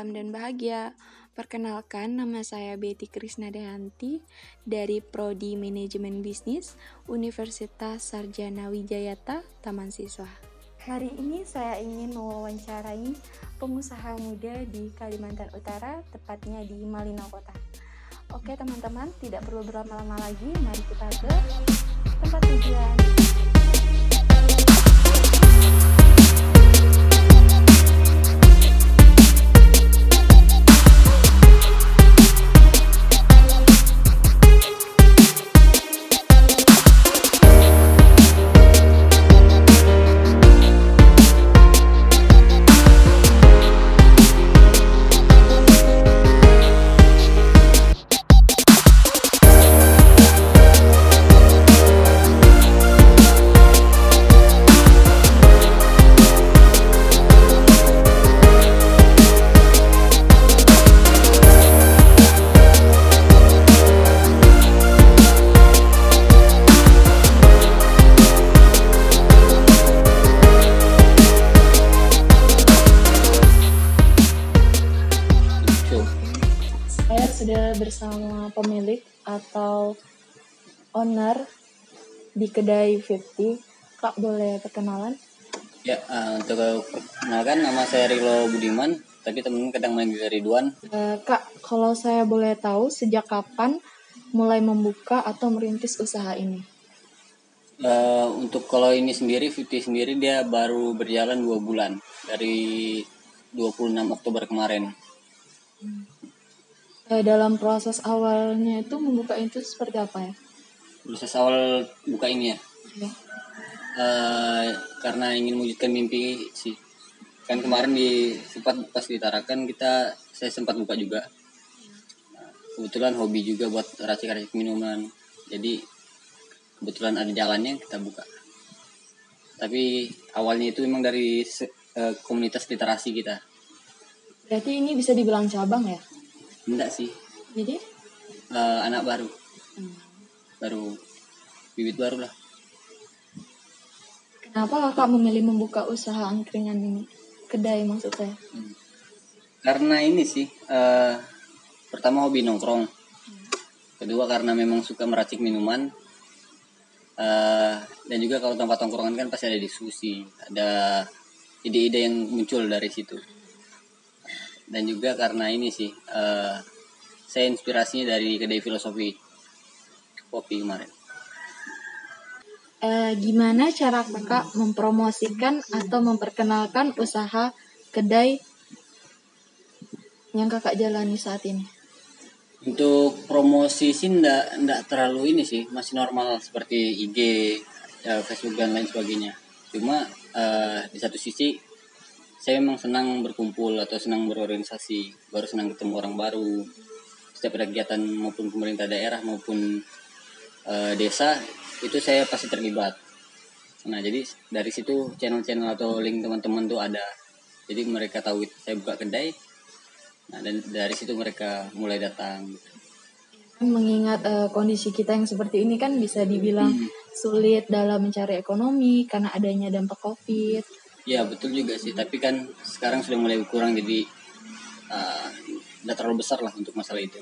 salam dan bahagia. Perkenalkan, nama saya Betty Krisnadayanti dari Prodi Manajemen Bisnis Universitas Sarjana Wijayata, Taman Siswa. Hari ini saya ingin mewawancarai pengusaha muda di Kalimantan Utara, tepatnya di Malino Kota. Oke teman-teman, tidak perlu berlama-lama lagi, mari kita ke tempat tujuan. Saya sudah bersama pemilik atau owner di kedai 50. Kak, boleh perkenalan? Ya, untuk perkenalkan, nama saya Rilo Budiman, tapi teman-teman kadang manggil Ridwan. Kak, kalau saya boleh tahu, sejak kapan mulai membuka atau merintis usaha ini? Untuk kalau ini sendiri, 50 sendiri dia baru berjalan 2 bulan, dari 26 Oktober kemarin. Dalam proses awalnya itu membuka itu seperti apa ya? Proses awal buka ini ya, Ya. karena ingin mewujudkan mimpi sih. Kan kemarin sempat pas di Tarakan saya sempat buka juga. Kebetulan hobi juga buat racik-racik minuman. Jadi kebetulan ada jalannya kita buka. Tapi awalnya itu memang dari komunitas literasi kita. Berarti ini bisa dibilang cabang ya? Enggak sih. Jadi? Anak baru. Baru bibit baru lah. Kenapa kakak memilih membuka usaha angkringan ini? Kedai maksud saya. Karena ini sih, pertama hobi nongkrong. Kedua karena memang suka meracik minuman. Dan juga kalau tempat tongkrongan kan pasti ada diskusi, ada ide-ide yang muncul dari situ. Dan juga karena ini sih, saya inspirasinya dari kedai filosofi kopi kemarin. Gimana cara kakak mempromosikan atau memperkenalkan usaha kedai yang kakak jalani saat ini? Untuk promosi sih enggak terlalu ini sih, masih normal seperti IG, Facebook dan lain sebagainya. Cuma di satu sisi saya memang senang berkumpul atau senang berorganisasi, baru senang ketemu orang baru. Setiap ada kegiatan maupun pemerintah daerah maupun desa itu saya pasti terlibat. Nah jadi dari situ channel-channel atau link teman-teman tuh ada. Jadi mereka tahu saya buka kedai. Nah dan dari situ mereka mulai datang. Mengingat kondisi kita yang seperti ini kan bisa dibilang sulit dalam mencari ekonomi karena adanya dampak COVID. Ya betul juga sih, tapi kan sekarang sudah mulai berkurang, jadi tidak terlalu besar lah untuk masalah itu.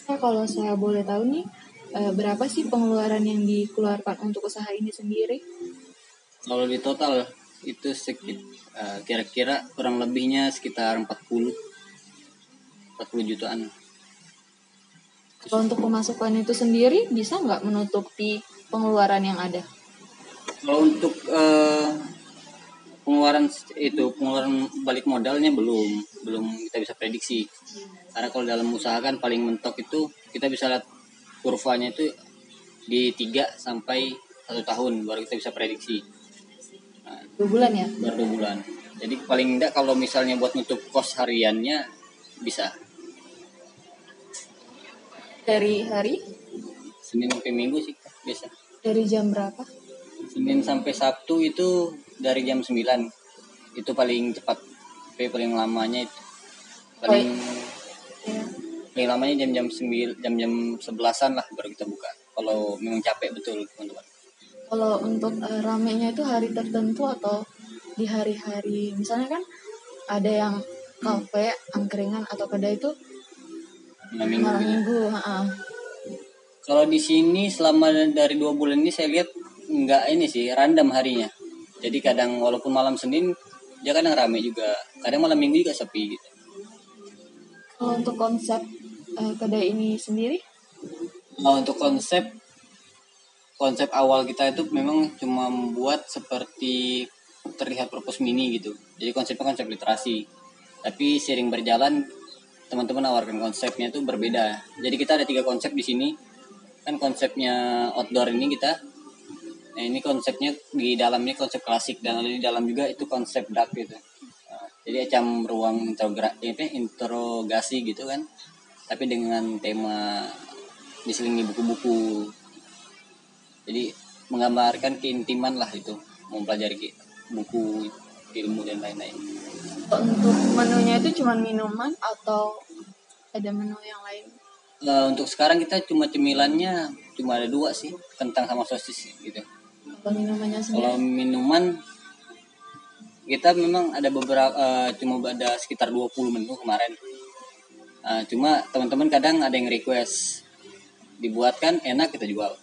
Kalau saya boleh tahu nih, berapa sih pengeluaran yang dikeluarkan untuk usaha ini sendiri? Kalau di total itu kira-kira kurang lebihnya sekitar 40 jutaan. Kalau untuk pemasukan itu sendiri bisa nggak menutupi pengeluaran yang ada? Kalau untuk pengeluaran balik modalnya belum kita bisa prediksi. Karena kalau dalam usaha kan paling mentok itu kita bisa lihat kurvanya itu di 3 sampai 1 tahun baru kita bisa prediksi. 2 bulan ya? Baru 2 bulan. Jadi paling enggak kalau misalnya buat nutup kos hariannya bisa. Dari hari? Senin sampai Minggu sih biasa. Dari jam berapa? Senin sampai Sabtu itu dari jam 9. Itu paling cepat. Tapi paling lamanya itu paling lamanya jam 11-an lah baru kita buka. Kalau memang capek betul, teman-teman. Kalau untuk ramenya itu hari tertentu atau di hari-hari, misalnya kan ada yang kafe, angkringan atau kedai itu Malam malam minggu. minggu. Kalau di sini selama dari 2 bulan ini saya lihat nggak ini sih, random harinya. Jadi kadang walaupun malam Senin dia kadang rame juga, kadang malam minggu juga sepi gitu. Kalau untuk konsep kedai ini sendiri? Nah, untuk konsep awal kita itu memang cuma membuat seperti terlihat purpose mini gitu. Jadi konsepnya konsep literasi. Tapi sering berjalan teman-teman nawarkan konsepnya itu berbeda. Jadi kita ada 3 konsep di sini. Kan konsepnya outdoor ini kita. Nah, ini konsepnya di dalamnya konsep klasik dan di dalam juga itu konsep dark gitu. Jadi macam ruang interogasi gitu kan. Tapi dengan tema diselingi buku-buku. Jadi menggambarkan keintiman lah itu, mempelajari buku, ilmu dan lain-lain. Untuk menunya itu cuma minuman atau ada menu yang lain? Untuk sekarang kita cuma cemilannya cuma ada 2 sih, kentang sama sosis gitu. Kalau minumannya sendiri? Kalau minuman kita memang ada beberapa, cuma ada sekitar 20 menu kemarin. Cuma teman-teman kadang ada yang request dibuatkan enak kita jual.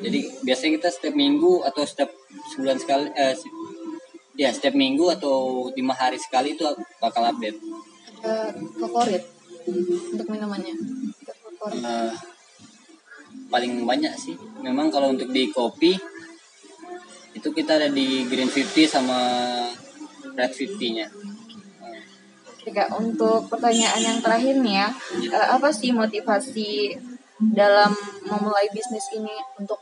Jadi biasanya kita setiap minggu atau setiap sebulan sekali, setiap minggu atau 5 hari sekali itu bakal update. Ada favorit untuk minumannya? Paling banyak sih memang kalau untuk di kopi itu kita ada di Green 50 sama Red 50-nya. Kak, untuk pertanyaan yang terakhir nih ya, apa sih motivasi dalam memulai bisnis ini untuk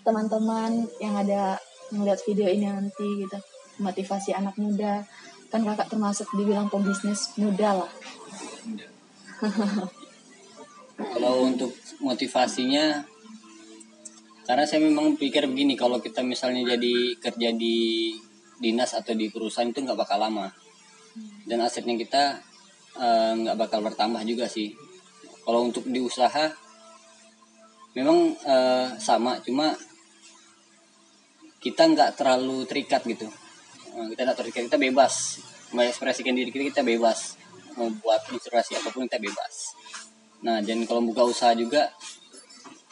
teman-teman yang ada melihat video ini nanti gitu, motivasi anak muda, kan kakak termasuk dibilang pembisnis muda lah. Kalau untuk motivasinya, karena saya memang pikir begini, kalau kita misalnya jadi kerja di dinas atau di perusahaan itu nggak bakal lama dan asetnya kita nggak bakal bertambah juga sih. Kalau untuk di usaha memang sama, cuma kita nggak terlalu terikat gitu. Kita nggak terikat, kita bebas mengekspresikan diri kita bebas, mau buat inspirasi apapun kita bebas. Nah, dan kalau buka usaha juga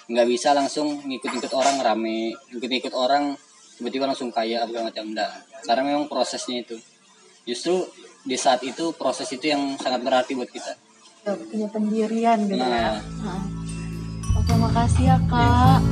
nggak bisa langsung ngikut-ngikut orang rame, ngikut-ngikut orang tiba-tiba langsung kaya apa macam, enggak. Karena memang prosesnya itu, justru di saat itu proses itu yang sangat berarti buat kita. Ya, punya pendirian gitu ya. Oke, makasih ya Kak.